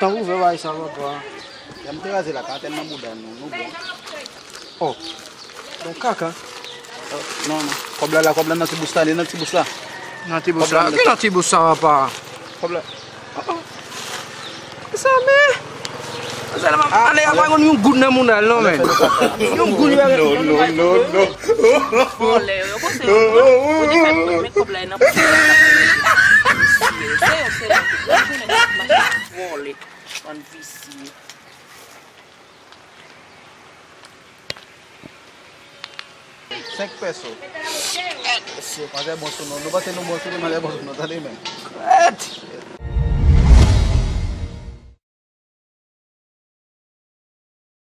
Tahu vai sama gua. Yang penting hasil lah, katen muda nunggu. Oh, dong kakak. No, kobla nasi bustani Nasi busa apa? Kobla. Kesana. Kesana apa? Ale apa ngon yung guna muna no men. Yung guna. No. Boleh, yo pose. Puji kan me kobla na. Boleh. One visi. $5. Mas é bom, não vai ter no bolso, mas é bom, não tá nem bem.